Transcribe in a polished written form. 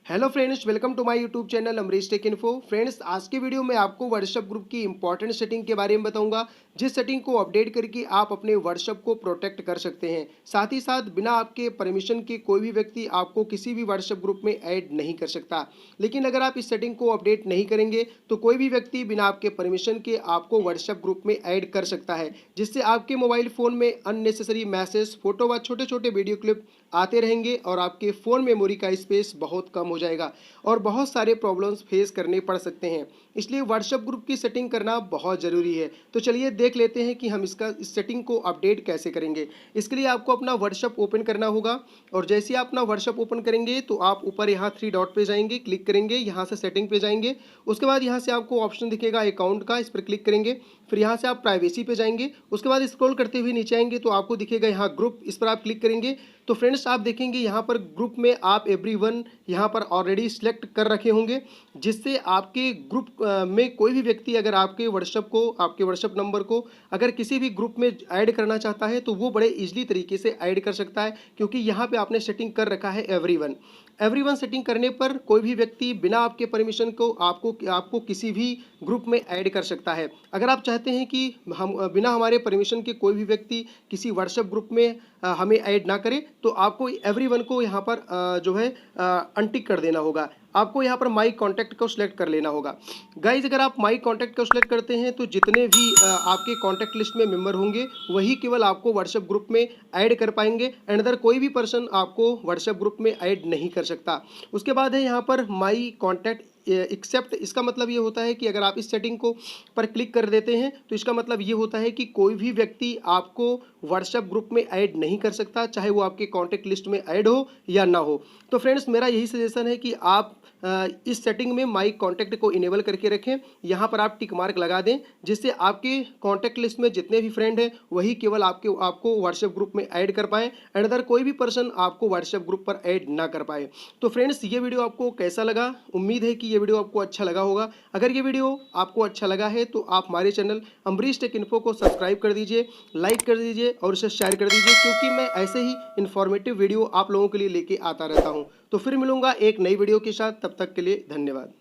Hello friends, welcome to my YouTube channel Amrish tech info. Friends, आज के video में आपको व्हाट्सएप ग्रुप की इंपॉर्टेंट सेटिंग के बारे में बताऊंगा, जिस सेटिंग को अपडेट करके आप अपने व्हाट्सएप को प्रोटेक्ट कर सकते हैं। साथ ही साथ बिना आपके परमिशन के कोई भी व्यक्ति आपको किसी भी व्हाट्सएप ग्रुप में ऐड नहीं कर सकता। लेकिन अगर आप इस सेटिंग को अपडेट नहीं करेंगे तो कोई भी व्यक्ति बिना आपके परमिशन के आपको व्हाट्सएप ग्रुप में ऐड कर सकता है, जिससे आपके मोबाइल फ़ोन में अननेसेसरी मैसेज, फोटो व छोटे छोटे वीडियो क्लिप आते रहेंगे और आपके फ़ोन मेमोरी का स्पेस बहुत कम हो जाएगा और बहुत सारे प्रॉब्लम्स फेस करने पड़ सकते हैं। इसलिए व्हाट्सएप ग्रुप की सेटिंग करना बहुत ज़रूरी है। तो चलिए देख लेते हैं कि हम इस सेटिंग को अपडेट कैसे करेंगे। इसके लिए आपको अपना व्हाट्सएप ओपन करना होगा और जैसे ही आप अपना व्हाट्सएप ओपन करेंगे तो आप ऊपर यहाँ 3 डॉट पे जाएंगे, क्लिक करेंगे, यहाँ से सेटिंग पे जाएंगे। उसके बाद यहाँ से आपको ऑप्शन दिखेगा अकाउंट का, इस पर क्लिक करेंगे। फिर यहाँ से आप प्राइवेसी पे जाएंगे। उसके बाद स्क्रॉल करते हुए नीचे आएंगे तो आपको दिखेगा यहाँ ग्रुप, इस पर आप क्लिक करेंगे। तो फ्रेंड्स, आप देखेंगे यहाँ पर ग्रुप में आप एवरीवन यहाँ पर ऑलरेडी सिलेक्ट कर रखे होंगे, जिससे आपके ग्रुप में कोई भी व्यक्ति अगर आपके व्हाट्सएप नंबर को अगर किसी भी ग्रुप में ऐड करना चाहता है तो वो बड़े इजीली तरीके से ऐड कर सकता है, क्योंकि यहाँ पे आपने सेटिंग कर रखा है एवरीवन सेटिंग करने पर कोई भी व्यक्ति बिना आपके परमिशन को आपको किसी भी ग्रुप में ऐड कर सकता है। अगर आप चाहते हैं कि हम बिना हमारे परमिशन के कोई भी व्यक्ति किसी व्हाट्सएप ग्रुप में हमें ऐड ना करे तो आपको एवरीवन को यहाँ पर जो है अनटिक कर देना होगा। आपको यहाँ पर माई कॉन्टैक्ट को सिलेक्ट कर लेना होगा। गाइज, अगर आप माई कॉन्टैक्ट को सिलेक्ट करते हैं तो जितने भी आपके कॉन्टैक्ट लिस्ट में मेंबर होंगे वही केवल आपको व्हाट्सएप ग्रुप में ऐड कर पाएंगे। अदर कोई भी पर्सन आपको व्हाट्सएप ग्रुप में ऐड नहीं कर सकता। उसके बाद है यहाँ पर माई कॉन्टैक्ट एक्सेप्ट। इसका मतलब ये होता है कि अगर आप इस सेटिंग को पर क्लिक कर देते हैं तो इसका मतलब ये होता है कि कोई भी व्यक्ति आपको व्हाट्सएप ग्रुप में ऐड नहीं कर सकता, चाहे वो आपके कॉन्टैक्ट लिस्ट में ऐड हो या ना हो। तो फ्रेंड्स, मेरा यही सजेशन है कि आप इस सेटिंग में माई कॉन्टैक्ट को इनेबल करके रखें। यहाँ पर आप टिक मार्क लगा दें, जिससे आपके कॉन्टैक्ट लिस्ट में जितने भी फ्रेंड हैं वही केवल आपको व्हाट्सएप ग्रुप में ऐड कर पाएँ, अदर कोई भी पर्सन आपको व्हाट्सएप ग्रुप पर ऐड ना कर पाए। तो फ्रेंड्स, ये वीडियो आपको कैसा लगा? उम्मीद है कि ये वीडियो आपको अच्छा लगा होगा। अगर ये वीडियो आपको अच्छा लगा है तो आप हमारे चैनल अमरीश टेक इन्फो को सब्सक्राइब कर दीजिए, लाइक कर दीजिए और इसे शेयर कर दीजिए, क्योंकि मैं ऐसे ही इन्फॉर्मेटिव वीडियो आप लोगों के लिए लेके आता रहता हूं। तो फिर मिलूंगा एक नई वीडियो के साथ, तब तक के लिए धन्यवाद।